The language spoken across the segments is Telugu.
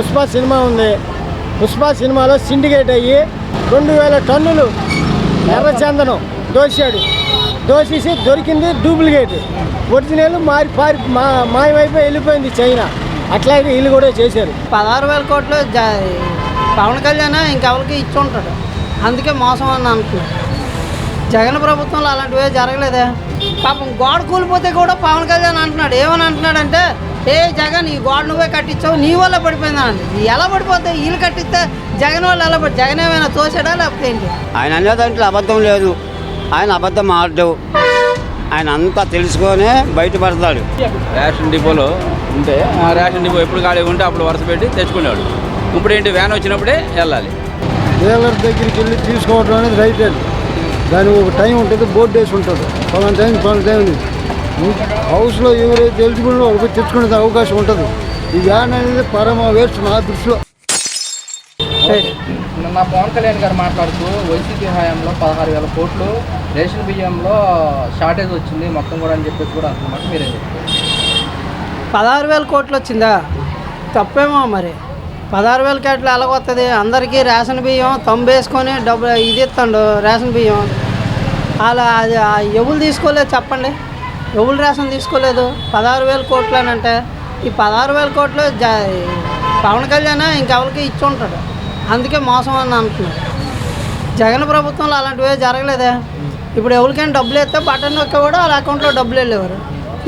పుష్ప సినిమా ఉంది. పుష్ప సినిమాలో సిండికేట్ అయ్యి 2000 టన్నులు ఎర్రచందనం దోసేసి దొరికింది డూప్లికేట్. ఒరిజినల్ మాయమైపోయి వెళ్ళిపోయింది చైనా. అట్లాగే వీళ్ళు కూడా చేశారు. 16,000 కోట్లు పవన్ కళ్యాణ్ ఇంకెవరికి ఇచ్చి ఉంటాడు, అందుకే మోసం అని అంటున్నాడు. జగన్ ప్రభుత్వంలో అలాంటివే జరగలేదే. పాపం గోడ కూలిపోతే కూడా పవన్ కళ్యాణ్ అంటున్నాడు, ఏమని అంటున్నాడంటే, జగన్ ఈ గోడ నువ్వే కట్టించావు, నీ వల్ల పడిపోయిందా అండి. ఎలా పడిపోతే వీళ్ళు కట్టిస్తే జగన్ వాళ్ళు ఎలా జగన్ ఏమైనా తోసాడా లేకపోతే ఏంటి? ఆయన అనేదాంట్లో అబద్ధం లేదు, ఆయన అబద్ధం ఆడవు, ఆయన అంతా తెలుసుకొనే బయటపడతాడు. రేషన్ డిపోలో ఉంటే ఆ రేషన్ డిపో ఎప్పుడు ఖాళీ ఉంటే అప్పుడు వరుస పెట్టి తెచ్చుకునేవాడు. ఇప్పుడు ఏంటి, వ్యాన్ వచ్చినప్పుడే వెళ్ళాలి. డీలర్ దగ్గరికి వెళ్ళి తీసుకోవడం అనేది రైట్ అండి. దానికి ఒక టైం ఉంటుంది, బోర్డు వేసి ఉంటుంది, పలానా టైం హౌస్లో ఎవరైతే ఎలిజిబుల్ వాళ్ళకి తెచ్చుకునే అవకాశం ఉంటుంది. ఈ వ్యాన్ అనేది పరమ వేస్ట్ నా దృష్టిలో. నా పవన్ కళ్యాణ్ గారు మాట్లాడుతూ వైసీపీ హయాంలో 16,000 కోట్లు రేషన్ బియ్యంలో షార్టేజ్ వచ్చింది మొత్తం కూడా అని చెప్పేసి కూడా అంటున్నమాట. మీరేం చెప్తారు? 16,000 కోట్లు వచ్చిందా? తప్పేమో మరి. 16,000 కోట్లు ఎలాగొస్తుంది? అందరికీ రేషన్ బియ్యం తొంబేసుకొని డబ్బు ఇది ఇస్తాడు రేషన్ బియ్యం. అలా అది ఎవరు తీసుకోలేదు చెప్పండి, ఎవరు రేషన్ తీసుకోలేదు. 16,000 కోట్లు అని అంటే ఈ 16,000 కోట్లు పవన్ కళ్యాణ్ ఇంకెవరికి ఇచ్చి ఉంటాడు, అందుకే మోసం అని అంటున్నాడు. జగన్ ప్రభుత్వంలో అలాంటివే జరగలేదే. ఇప్పుడు ఎవరికైనా డబ్బులు వేస్తే బటన్ నొక్కేవాడు వాళ్ళ అకౌంట్లో డబ్బులు వెళ్ళేవారు.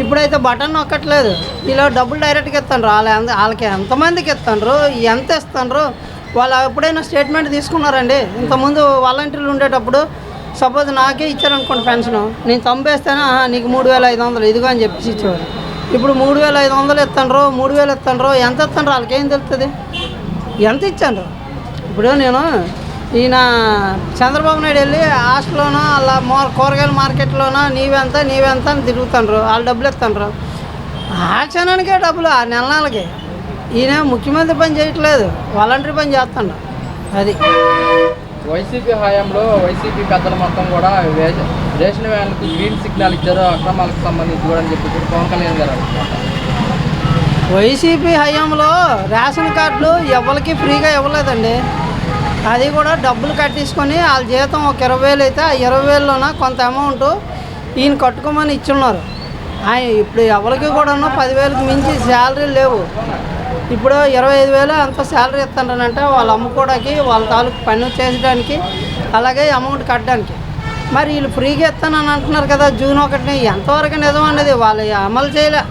ఇప్పుడైతే బటన్ నొక్కట్లేదు, ఇలా డబ్బులు డైరెక్ట్గా ఇస్తాండ్రు. వాళ్ళకి ఎంతమందికి ఇస్తాండ్రు, ఎంత ఇస్తాండ్రు, వాళ్ళు ఎప్పుడైనా స్టేట్మెంట్ తీసుకున్నారండి? ఇంతకుముందు వాలంటీర్లు ఉండేటప్పుడు సపోజ్ నాకే ఇచ్చారనుకోండి పెన్షన్, నేను తొంభేస్తేనే నీకు 3,500 ఇదిగో అని చెప్పేసి ఇచ్చేవారు. ఇప్పుడు 3,500 ఇస్తాండ్రు, 3,000 ఇస్తాండ్రు, ఎంత ఇస్తాండ్రు వాళ్ళకి ఏం తెలుస్తుంది, ఎంత ఇచ్చాండ్రు. ఇప్పుడు నేను ఈయన చంద్రబాబు నాయుడు వెళ్ళి హాస్టల్లోనో అలా కూరగాయల మార్కెట్లోనో నీవెంత అని తిరుగుతాండ్రు, వాళ్ళు డబ్బులు ఇస్తాండ్రు. ఆ క్షణానికే డబ్బులు ఆ నెలకి. ఈయన ముఖ్యమంత్రి పని చేయట్లేదు, వాలంటరీ పని చేస్తాడు. అది వైసీపీ హయాంలో వైసీపీ పెద్దల మొత్తం కూడా రేషన్ వ్యాన్లకు గ్రీన్ సిగ్నల్ ఇచ్చారు అక్రమాలకు సంబంధించి కూడా అని చెప్పి పవన్ కళ్యాణ్ గారు అంటున్నారు. వైసీపీ హయాంలో రేషన్ కార్డులు ఎవరికి ఫ్రీగా ఇవ్వలేదండి. అది కూడా డబ్బులు కట్టించుకొని వాళ్ళ జీతం ఒక 20,000 అయితే ఆ 20,000లోన కొంత అమౌంట్ ఈయన కట్టుకోమని ఇచ్చున్నారు. ఆయన ఇప్పుడు ఎవరికి కూడా 10,000కి మించి శాలరీలు లేవు. ఇప్పుడు 25,000 అంత శాలరీ ఇస్తానంటే వాళ్ళు అమ్ముకోవడానికి, వాళ్ళ తాలూకు పని చేయడానికి, అలాగే అమౌంట్ కట్టడానికి. మరి వీళ్ళు ఫ్రీగా ఇస్తానని అంటున్నారు కదా జూన్ 1 ఎంతవరకు నిజం అనేది వాళ్ళు అమలు చేయలే.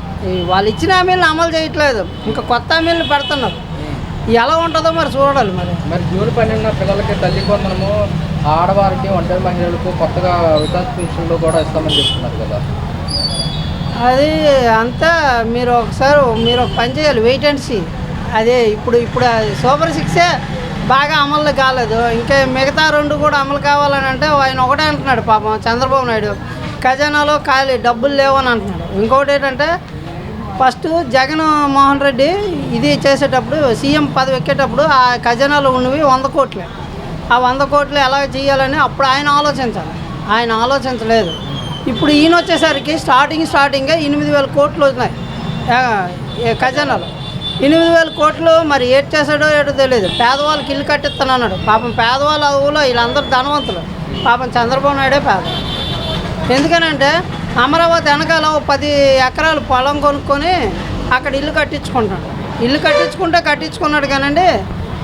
వాళ్ళు ఇచ్చిన హామీలను అమలు చేయట్లేదు, ఇంకా కొత్త హామీలను పెడుతున్నారు. ఎలా ఉంటుందో మరి చూడాలి. మరి జూన్ 12 పిల్లలకి తల్లి కొందరము, ఆడవారికి, ఒంటరి మహిళలకు కొత్తగా వితంతు పెన్షన్లు కూడా ఇస్తామని చెప్తున్నారు కదా. అది అంతా మీరు ఒక పని చేయాలి, వెయిట్ అండ్ సీ. అదే ఇప్పుడు సూపర్ 6 బాగా అమలు కాలేదు, ఇంకా మిగతా 2 కూడా అమలు కావాలని అంటే ఆయన ఒకటే అంటున్నాడు పాపం చంద్రబాబు నాయుడు, ఖజానాలో ఖాళీ డబ్బులు లేవని అంటున్నాడు. ఇంకొకటి ఏంటంటే ఫస్ట్ జగన్మోహన్ రెడ్డి ఇది చేసేటప్పుడు సీఎం పదవి ఎక్కేటప్పుడు ఆ ఖజానాలో ఉన్నవి 100 కోట్లే. ఆ 100 కోట్లు ఎలా చేయాలని అప్పుడు ఆయన ఆలోచించాలి, ఆయన ఆలోచించలేదు. ఇప్పుడు ఈయన వచ్చేసరికి స్టార్టింగే 8,000 కోట్లు ఉన్నాయి ఖజానాలో. 8,000 కోట్లు మరి ఏడు చేశాడో ఏటో తెలియదు. పేదవాళ్ళకి ఇల్లు కట్టిస్తానన్నాడు. పాపం పేదవాళ్ళ ఊళ్ళో వీళ్ళందరూ ధనవంతులు, పాపం చంద్రబాబు నాయుడే పేద. ఎందుకనంటే అమరావతి వెనకాల 10 ఎకరాలు పొలం కొనుక్కొని అక్కడ ఇల్లు కట్టించుకుంటాడు. ఇల్లు కట్టించుకున్నాడు కానండి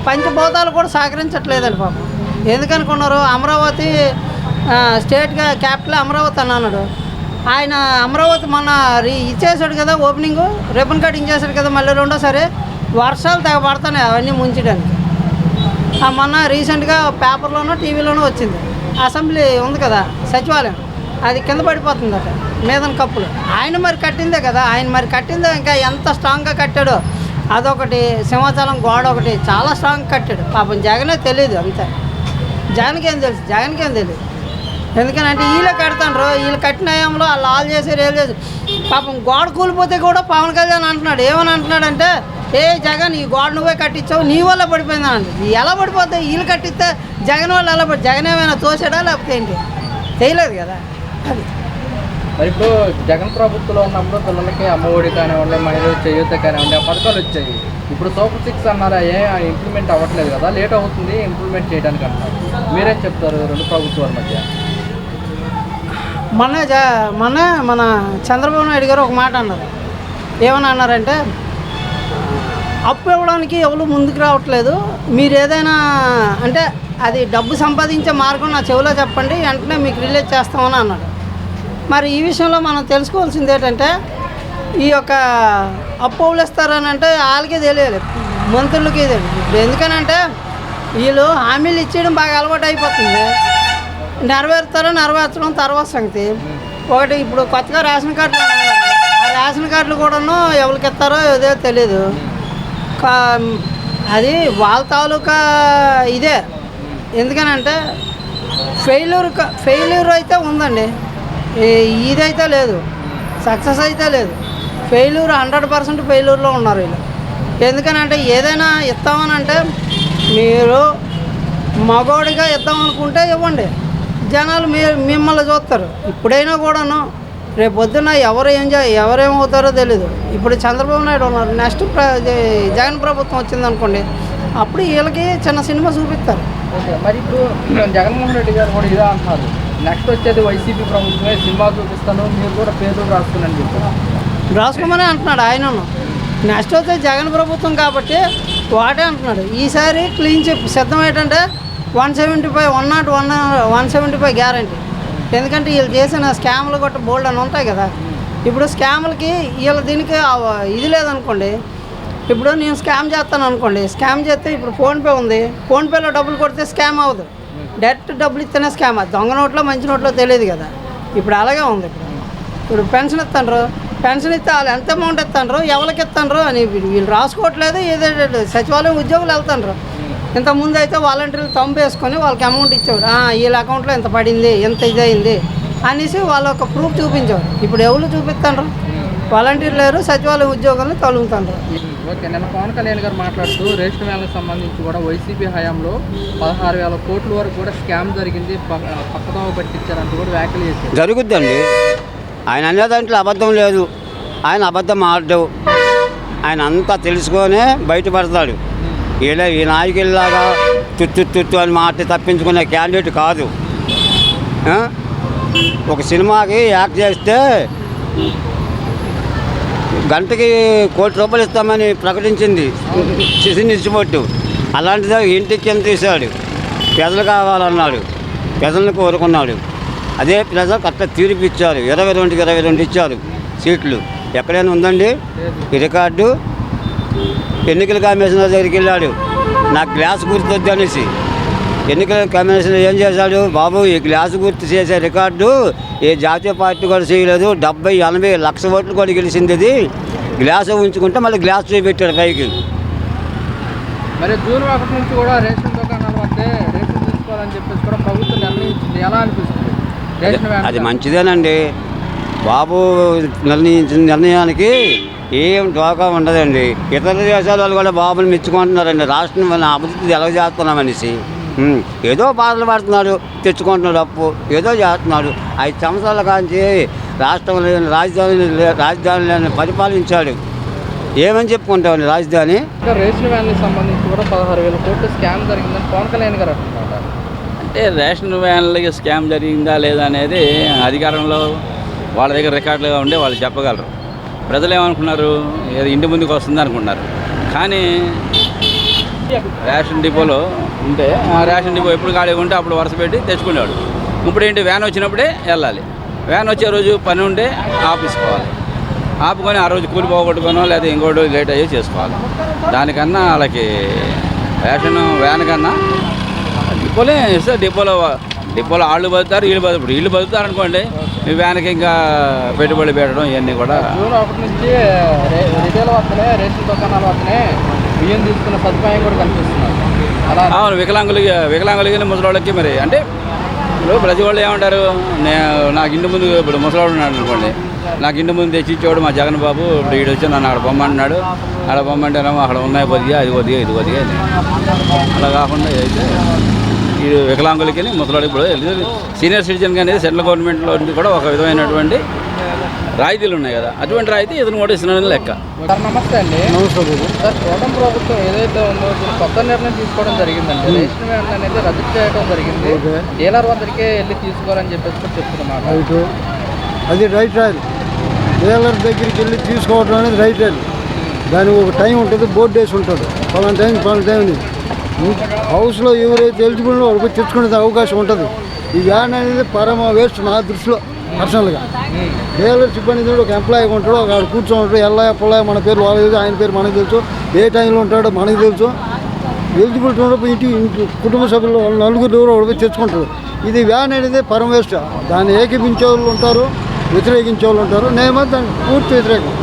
పంచభూతాలు కూడా సహకరించట్లేదండి పాపం. ఎందుకనుకున్నారు? అమరావతి స్టేట్గా క్యాపిటల్ అమరావతి అని అన్నాడు ఆయన. అమరావతి మొన్న ఇచ్చేసాడు కదా, ఓపెనింగ్ రిబన్ కటింగ్ చేశాడు కదా, మళ్ళీ రెండోసారి వర్షాలు తెగ పడుతున్నాయి అవన్నీ ముంచడానికి. మొన్న రీసెంట్గా పేపర్లోనో టీవీలోనో వచ్చింది, అసెంబ్లీ ఉంది కదా సచివాలయం, అది కింద పడిపోతుందట మీదన కప్పులు. ఆయన మరి కట్టిందే కదా, ఇంకా ఎంత స్ట్రాంగ్గా కట్టాడో. అదొకటి, సింహాచలం గోడ ఒకటి చాలా స్ట్రాంగ్ కట్టాడు. పాపం జగనే తెలియదు, అంతే. జగన్కేం తెలియదు. ఎందుకనంటే వీళ్ళే కడతాండ్రు, వీళ్ళు కట్టిన హయాంలో వాళ్ళు చేశారు, ఏం చేశారు. పాపం గోడ కూలిపోతే కూడా పవన్ కళ్యాణ్ అంటున్నాడు, ఏమని అంటున్నాడంటే, జగన్ ఈ గోడ నువ్వే కట్టించావు, నీ వల్ల పడిపోయిందా అండి. ఎలా పడిపోతే వీళ్ళు కట్టిస్తే జగన్ వాళ్ళు ఎలా జగన్ ఏమైనా తోసాడా లేకపోతే ఏంటి? చేయలేదు కదా. అది మరి ఇప్పుడు జగన్ ప్రభుత్వంలో ఉన్నప్పుడు పిల్లలకి అమ్మఒడి కానివ్వండి, మహిళలు చేయూత కానివ్వండి, ఆ పథకాలు వచ్చాయి. ఇప్పుడు సూపర్ 6 అన్నారా, ఇంప్లిమెంట్ అవ్వట్లేదు కదా, లేట్ అవుతుంది ఇంప్లిమెంట్ చేయడానికి అంటారు. మీరేం చెప్తారు రెండు ప్రభుత్వాల మధ్య? మన చంద్రబాబు నాయుడు గారు ఒక మాట అన్నారు. ఏమని అన్నారంటే, అప్పు ఇవ్వడానికి ఎవరు ముందుకు రావట్లేదు, మీరు ఏదైనా అంటే అది డబ్బు సంపాదించే మార్గం నా చెవిలో చెప్పండి, వెంటనే మీకు రిలీజ్ చేస్తామని అన్నాడు. మరి ఈ విషయంలో మనం తెలుసుకోవాల్సింది ఏంటంటే, ఈ యొక్క అప్పు ఇస్తారని అంటే వాళ్ళకే తెలియాలి, మంత్రులకి తెలియదు. ఇప్పుడు ఎందుకనంటే వీళ్ళు హామీలు ఇచ్చేయడం బాగా అలవాటు అయిపోతుంది. నెరవేర్చడం తర్వాత సంగతి. ఒకటి ఇప్పుడు కొత్తగా రేషన్ కార్డులు ఉన్నాయి. ఆ రేషన్ కార్డులు కూడాను ఎవరికి ఇస్తారో ఏదో తెలియదు. అది వాళ్ళ తాలూకా ఇదే. ఎందుకనంటే ఫెయిల్యూర్ అయితే ఉందండి, ఇదైతే లేదు, సక్సెస్ అయితే లేదు. 100% ఫెయిల్యూర్లో ఉన్నారు వీళ్ళు. ఎందుకనంటే ఏదైనా ఇస్తామనంటే మీరు మగోడిగా ఇద్దామనుకుంటే ఇవ్వండి, జనాలు మిమ్మల్ని చూస్తారు. ఇప్పుడైనా కూడాను రేపు పొద్దున్న ఎవరేమవుతారో తెలీదు. ఇప్పుడు చంద్రబాబు నాయుడు ఉన్నారు, నెక్స్ట్ జగన్ ప్రభుత్వం వచ్చిందనుకోండి, అప్పుడు వీళ్ళకి చిన్న సినిమా చూపిస్తారు. ఓకే, మరి ఇప్పుడు జగన్మోహన్ రెడ్డి గారు కూడా ఇదే అంటున్నారు, నెక్స్ట్ వచ్చేది వైసీపీ ప్రభుత్వమే, సినిమా చూపిస్తాను, మీరు కూడా పేర్లు రాసుకుని చెప్పారు. రాసుకోమని అంటున్నాడు ఆయనను. నెక్స్ట్ వచ్చే జగన్ ప్రభుత్వం కాబట్టి వాటే అంటున్నాడు. ఈసారి క్లీన్ చిప్ సిద్ధం ఏంటంటే 175 గ్యారంటీ. ఎందుకంటే వీళ్ళు చేసిన స్కామ్లు గట్ట బోల్డ్ అని ఉంటాయి కదా. ఇప్పుడు స్కామ్లకి వీళ్ళ దీనికి ఇది లేదనుకోండి. ఇప్పుడు నేను స్కామ్ చేస్తాను అనుకోండి, స్కామ్ చేస్తే ఇప్పుడు ఫోన్పే ఉంది, ఫోన్పేలో డబ్బులు కొడితే స్కామ్ అవ్వదు, డైరెక్ట్ డబ్బులు ఇస్తేనే స్కామ్. అది దొంగ నోట్లో మంచి నోట్లో తెలియదు కదా. ఇప్పుడు అలాగే ఉంది. ఇప్పుడు పెన్షన్ ఇస్తాండ్రు, పెన్షన్ ఇస్తే వాళ్ళు ఎంత అమౌంట్ ఇస్తాండ్రు, ఎవరికి ఇస్తాండ్రు అని వీళ్ళు రాసుకోవట్లేదు. ఏదో సచివాలయం ఉద్యోగులు వెళ్తాండ్రు. ఇంతకుముందు అయితే వాలంటీర్లు తంబు వేసుకొని వాళ్ళకి అమౌంట్ ఇచ్చేవారు. వీళ్ళ అకౌంట్లో ఎంత పడింది, ఎంత ఇదైంది అనేసి వాళ్ళ ఒక ప్రూఫ్ చూపించేవారు. ఇప్పుడు ఎవరు చూపిస్తాండ్రు? వాలంటీర్లు లేరు, సచివాలయం ఉద్యోగాలను తొలుగుతాండ్రు. ఓకే, నిన్న పవన్ కళ్యాణ్ గారు మాట్లాడుతూ రేషన్ వేలకు సంబంధించి కూడా వైసీపీ హయాంలో 16,000 కోట్ల వరకు కూడా స్కామ్ జరిగింది, పక్కదోవ పట్టించారంటూ కూడా వ్యాఖ్యలు చేశారు. జరుగుద్దండి. ఆయన అనే దాంట్లో అబద్ధం లేదు, ఆయన అబద్ధం ఆడడు, ఆయన అంతా తెలుసుకొనే బయటపడతాడు. ఈ నాయకుల్లాగా తుత్తు అని మాట తప్పించుకునే క్యాండిడేట్ కాదు. ఒక సినిమాకి యాక్ట్ చేస్తే గంటకి ₹1 కోటి ఇస్తామని ప్రకటించింది సినిచ్చిపోట్టు. అలాంటిదే ఇంటికి ఎంత తీశాడు, ప్రజలు కావాలన్నాడు, ప్రజలను కోరుకున్నాడు. అదే ప్రజలు కరెక్ట్గా తీర్పిచ్చారు. 22 ఇచ్చారు సీట్లు. ఎక్కడైనా ఉందండి ఈ రికార్డు? ఎన్నికల కమిషన్ దగ్గరికి వెళ్ళాడు, నాకు గ్లాస్ గుర్తొద్దు అనేసి. ఎన్నికల కమిషన్ ఏం చేశాడు? బాబు, ఈ గ్లాసు గుర్తు చేసే రికార్డు ఏ జాతీయ పార్టీ కూడా చేయలేదు. 70-80 లక్షల ఓట్లు కూడా గెలిచింది. ఇది గ్లాసు ఉంచుకుంటే మళ్ళీ గ్లాస్ చూపెట్టాడు పైకి. మరి జూన్ 1 నుంచి కూడా రేషన్ దుకాణాలు వస్తే రేషన్ తీసుకోవాలని చెప్పేసి కూడా ప్రభుత్వం నిర్ణయించింది. ఎలా అనిపిస్తుంది? అది మంచిదేనండి బాబు. నిర్ణయించిన నిర్ణయానికి ఏం డోకా ఉండదండి. ఇతర దేశాల వాళ్ళు కూడా బాబుని మెచ్చుకుంటున్నారండి. రాష్ట్రం మన అభివృద్ధి ఎలా చేస్తున్నామనేసి. ఏదో బాధలు పడుతున్నాడు, తెచ్చుకుంటున్నాడు అప్పు, ఏదో చేస్తున్నాడు. 5 సంవత్సరాల కాంచి రాష్ట్రంలో రాజధానిని పరిపాలించాడు. ఏమని చెప్పుకుంటామండి రాజధాని? రేషన్ వ్యాన్కి సంబంధించి కూడా 16,000 కోట్లు స్కామ్ జరిగిందని పవన్ కళ్యాణ్ గారు అంటున్నారు. అంటే రేషన్ వ్యాన్లకి స్కామ్ జరిగిందా లేదా అనేది అధికారంలో వాళ్ళ దగ్గర రికార్డులుగా ఉండే వాళ్ళు చెప్పగలరు. ప్రజలు ఏమనుకున్నారు? ఏదో ఇంటి ముందుకు వస్తుంది అనుకున్నారు. కానీ రేషన్ డిపోలో ఉంటే ఆ రేషన్ డిపో ఎప్పుడు ఖాళీగా ఉంటే అప్పుడు వరుస పెట్టి తెచ్చుకునేవాడు. ఇప్పుడు ఏంటి, వ్యాన్ వచ్చినప్పుడే వెళ్ళాలి. వ్యాన్ వచ్చే రోజు పని ఉంటే ఆపేసుకోవాలి. ఆపుకొని ఆ రోజు కూలి పోగొట్టుకోనో లేదా ఇంకోటి లేట్ అయ్యి చేసుకోవాలి. దానికన్నా వాళ్ళకి రేషన్ వ్యాన్ కన్నా డిపోలే ఇస్తే డిపోలో వాళ్ళు బతుకుతారు, వీళ్ళు బతుకు. వీళ్ళు బతుకుతారు అనుకోండి, మీ వ్యాన్కి ఇంకా పెట్టుబడి పెట్టడం ఇవన్నీ కూడా. జూన్ 1 నుంచి రిటైల్ వద్దనే, రేషన్ దుకాణాల వద్దనే బియ్యం తీసుకున్న సదుపాయం కూడా కనిపిస్తున్నారు. అవును, వికలాంగులకి ముసలివాళ్ళకి మరి అంటే ఇప్పుడు ప్రతి వాళ్ళు ఏమంటారు, నాకు ఇంటి ముందు ఇప్పుడు ముసలివాడు ఉన్నాడు అనుకోండి, నాకు ఇంటి ముందు తెచ్చి ఇచ్చేవాడు మా జగన్ బాబు. ఇప్పుడు వీడు వచ్చి నన్ను అక్కడ బొమ్మంటున్నాడు, అక్కడ బొమ్మంటేనేమో అక్కడ ఉన్నాయి కొద్దిగా, అది కొద్దిగా, ఇది కొద్దిగా. అలా కాకుండా అయితే ఈ వికలాంగులకి ముసలాడికి కూడా సీనియర్ సిటిజన్కి అనేది సెంట్రల్ గవర్నమెంట్లో కూడా ఒక విధమైనటువంటి రాయితీలు ఉన్నాయి కదా, అటువంటి రాయితీ ఇతను కూడా ఇస్తున్నాడని లెక్క. సార్ నమస్తే అండి. నమస్కారం. సార్ కూటమి ప్రభుత్వం ఏదైతే ఉందో ఇప్పుడు కొత్త నిర్ణయం తీసుకోవడం జరిగిందండి. రేషన్ వ్యాన్ అనేది రద్దు చేయడం జరిగింది. డీలర్ వద్దరికే వెళ్ళి తీసుకోవాలని చెప్పేసి కూడా చెప్తున్నమాట. అది రైట్ రాదు. డీలర్ దగ్గరికి వెళ్ళి తీసుకోవడం అనేది రైట్ రాదు. దానికి ఒక టైం ఉంటుంది, బోర్డు వేసి ఉంటుంది, పలానా టైం హౌస్లో ఎవరైతే ఎలిజిబుల్ వాళ్ళకి తెచ్చుకునే అవకాశం ఉంటుంది. ఈ వ్యాన్ అనేది పరమ వేస్ట్ నా దృష్టిలో పర్సనల్గా. డీలర్షిప్ అనేది ఒక ఎంప్లాయీ ఉంటాడు, ఒక ఆడు కూర్చొని ఉంటాడు, ఎల్లాయ పొలాయ మన పేరు వాళ్ళకి తెలుసు, ఆయన పేరు మనకు తెలుసు, ఏ టైంలో ఉంటాడో మనకు తెలుసు. ఎలిజిబిలిటీ ఉన్నప్పుడు ఇంటి కుటుంబ సభ్యులు వాళ్ళు నలుగురు ఎవరో ఒకటి తెచ్చుకుంటారు. ఇది వ్యాన్ అనేది పరమ వేస్ట్. దాన్ని ఏకీపించే వాళ్ళు ఉంటారు, వ్యతిరేకించే వాళ్ళు ఉంటారు. నేను దానికి పూర్తి వ్యతిరేకం.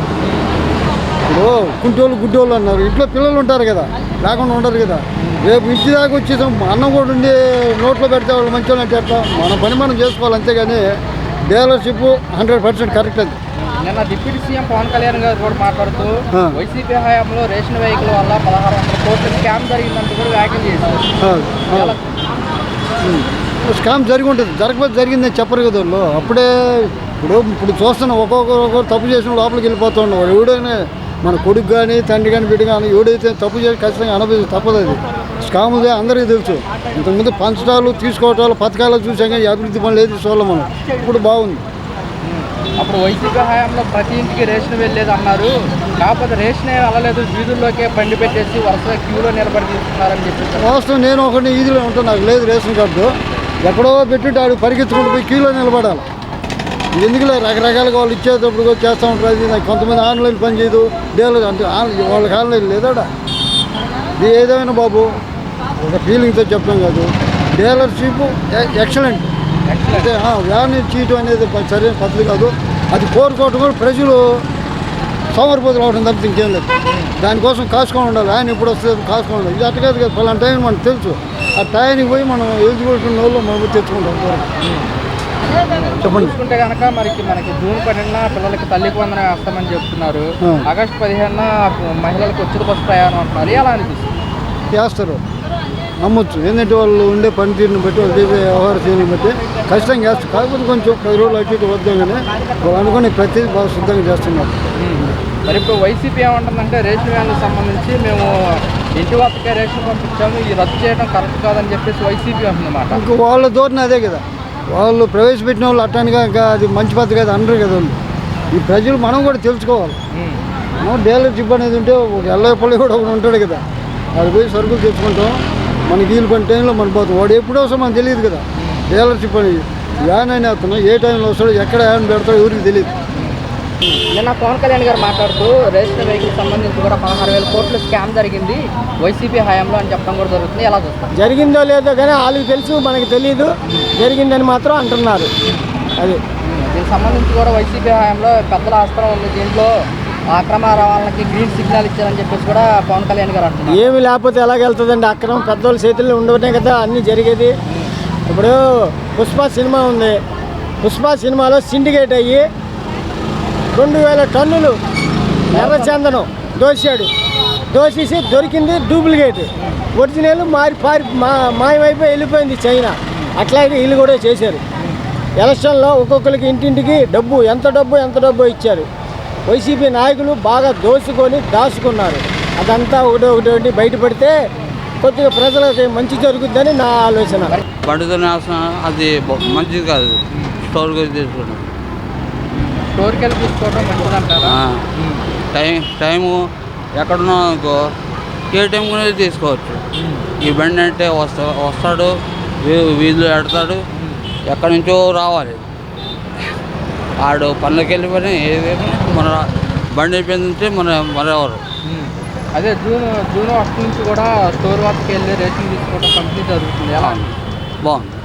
ఇప్పుడు కుంటోళ్ళు గుడ్డోళ్ళు అన్నారు, ఇంట్లో పిల్లలు ఉంటారు కదా, లేకుండా ఉండరు కదా. రేపు ఇంటి దాకా వచ్చేసాం అన్నం కూడా ఉండి నోట్లో పెడితే వాళ్ళు మంచి వాళ్ళు అంటే అట్లా మన పని మనం చేసుకోవాలి. అంతేగాని డీలర్షిప్ 100% కరెక్ట్. అది నిన్న డిప్యూటీ సీఎం పవన్ కళ్యాణ్ గారు కూడా మాట్లాడుతూ వైసీపీ హయాంలో రేషన్ వెహికల్ వల్ల 1600 కోట్ల స్కామ్ జరిగిందంటూ కూడా వ్యాఖ్యలు చేశారు. స్కామ్ జరిగి ఉంటుంది, జరగకపోతే జరిగిందని చెప్పరు కదా వాళ్ళు. అప్పుడే ఇప్పుడు చూస్తున్న ఒక్కొక్కరు తప్పు చేసిన లోపలికి వెళ్ళిపోతున్నాడు. ఎవడైనా మన కొడుకు కానీ తండ్రి కానీ బిడ్డ కానీ ఎవడైతే తప్పు చేసి ఖచ్చితంగా అనుభవించి తప్పదు. అది స్కాముదే అందరికీ తెలుసు. ఇంతకుముందు పంచడాలు తీసుకోవటాలు పథకాలు చూసాం కానీ అభివృద్ధి పనులు ఏది చూడాలి మనం. ఇప్పుడు బాగుంది. అప్పుడు వైసీపీ హయాంలో ప్రతి ఇంటికి రేషన్ వెళ్ళేది అన్నారు. కాకపోతే రేషన్ వెళ్ళలేదు, వీధుల్లోకే బండి పెట్టేసి వరుసగా క్యూలో నిలబడి తీసుకున్నారని చెప్పి వాస్తవం. నేను ఒకటి ఈదిలో ఉంటాను, నాకు లేదు రేషన్ కార్డు. ఎక్కడో పెట్టి ఆడు పరిగెత్తుకుంటూ పోయి క్యూలో నిలబడాలి. ఎందుకులే రకరకాలుగా వాళ్ళు ఇచ్చేటప్పుడు చేస్తూ ఉంటారు. అది నాకు కొంతమంది ఆన్లైన్ పని చేయదు, డీలర్ అంటే వాళ్ళకి ఆన్లైన్ లేదా. ఇది ఏదైనా బాబు ఒక ఫీలింగ్తో చెప్పడం కాదు. Dealership excellent. అయితే వ్యాన్ చేయటం అనేది సరైన పద్ధతి కాదు. అది కోరుకోవటం కూడా ప్రజలు సోమరిపోతులు అవడం తప్పితే ఇంకేం లేదు. దానికోసం కాసుకొని ఉండాలి. ఆయన ఎప్పుడు వస్తుంది కాసుకొని ఉండాలి. ఇది అట్టకాదు కదా, పలానా టైం మనకు తెలుసు. ఆ టైంకి పోయి మనం ఎలిజిబిలిటీ ఉన్న వాళ్ళు మనం తెచ్చుకుంటాం. చెప్పండి. చూసుకుంటే కనుక మనకి జూన్ 12న పిల్లలకి తల్లికి వందనం వేస్తామని చెప్తున్నారు. ఆగస్టు 15న మహిళలకు ఉచిత బస్సు ప్రయాణం అంటున్నారు. ఎలా అనిపిస్తుంది? చేస్తారు, నమ్మొచ్చు. ఏంటంటే వాళ్ళు ఉండే పనితీరుని బట్టి, వాళ్ళు చేసే వ్యవహార శైలిని బట్టి ఖచ్చితంగా చేస్తారు. కాకపోతే కొంచెం 10 రోజులు అటు ఇటు వద్దామని వాళ్ళు అనుకుని ప్రతిదీ బాగా శుద్ధంగా చేస్తున్నారు. మరి ఇప్పుడు వైసీపీ ఏమంటుందంటే రేషన్ వ్యాన్కి సంబంధించి మేము ఇంటి వద్దకే రేషన్ పంపించాము, ఇది రద్దు చేయడం కరెక్ట్ కాదని చెప్పేసి వైసీపీ అంటుందన్నమాట. ఇంకా వాళ్ళ ధోరణి అదే కదా. వాళ్ళు ప్రవేశపెట్టిన వాళ్ళు అట్టానిగా ఇంకా అది మంచి పద్ధతి కదా అనరు కదా వాళ్ళు. ఈ ప్రజలు మనం కూడా తెలుసుకోవాలి. మనం డీలర్షిప్ అనేది ఉంటే ఒక ఎల్లపల్లి కూడా ఒకటి ఉంటాడు కదా, అది పోయి సరుకులు తెచ్చుకుంటాం. మనకి వీలు పని టైంలో మనం పోతాం. వాడు ఎప్పుడో వస్తాం మనకు తెలియదు కదా. డీలర్షిప్ అని వ్యాన్ అయినా వస్తున్నాం, ఏ టైంలో వస్తాడో ఎక్కడ వ్యాన్ పెడతాడో ఎవరికి తెలియదు. నిన్న పవన్ కళ్యాణ్ గారు మాట్లాడుతూ రేషన్ వెహికల్ సంబంధించి కూడా 16,000 కోట్ల స్కామ్ జరిగింది వైసీపీ హయాంలో అని చెప్పడం కూడా జరుగుతుంది. ఎలా చూస్తారు? జరిగిందో లేదో కానీ వాళ్ళకి తెలుసు, మనకి తెలియదు. జరిగిందని మాత్రం అంటున్నారు. అది దీనికి సంబంధించి కూడా వైసీపీ హయాంలో పెద్దల హస్తం ఉంది, దీంట్లో అక్రమ రవాణాలకి గ్రీన్ సిగ్నల్ ఇచ్చారని చెప్పేసి కూడా పవన్ కళ్యాణ్ గారు అంటున్నారు. ఏమి లేకపోతే ఎలాగెళ్తుందండి? అక్రమం పెద్దోళ్ళ చేతుల్లో ఉండవనే కదా అన్నీ జరిగేది. ఇప్పుడు పుష్ప సినిమా ఉంది. పుష్ప సినిమాలో సిండికేట్ అయ్యి 2000 టన్నులు ఎర్రచందనం దోసేసి దొరికింది డూప్లికేట్. ఒరిజినల్ మాయమైపోయి వెళ్ళిపోయింది చైనా. అట్లాగే వీళ్ళు కూడా చేశారు. ఎలక్షన్లో ఒక్కొక్కరికి ఇంటింటికి ఎంత డబ్బు ఇచ్చారు. వైసీపీ నాయకులు బాగా దాచుకున్నారు. అదంతా ఒకటి బయటపడితే కొద్దిగా ప్రజలకు మంచి జరుగుతుందని నా ఆలోచన. బండితో అది మంచిది కాదు. స్టోర్కి తీసుకున్నాం. స్టోర్కి వెళ్ళి తీసుకోవడం మంచిదంటారా? టైము ఎక్కడున్నా అనుకో ఏ టైం కూడా తీసుకోవచ్చు. ఈ బండి అంటే వస్తాడు, వీధిలో ఎడతాడు, ఎక్కడి నుంచో రావాలి. ఆడు పనులకి వెళ్ళిపోయినా ఏదైనా మన బండి అయిపోయిందంటే మరెవరు. అదే జూన్ 1 నుంచి కూడా స్టోర్ వద్దకు వెళ్ళి రేషన్ తీసుకోవడం కంపెనీ జరుగుతుంది. ఎలా బాగుంది.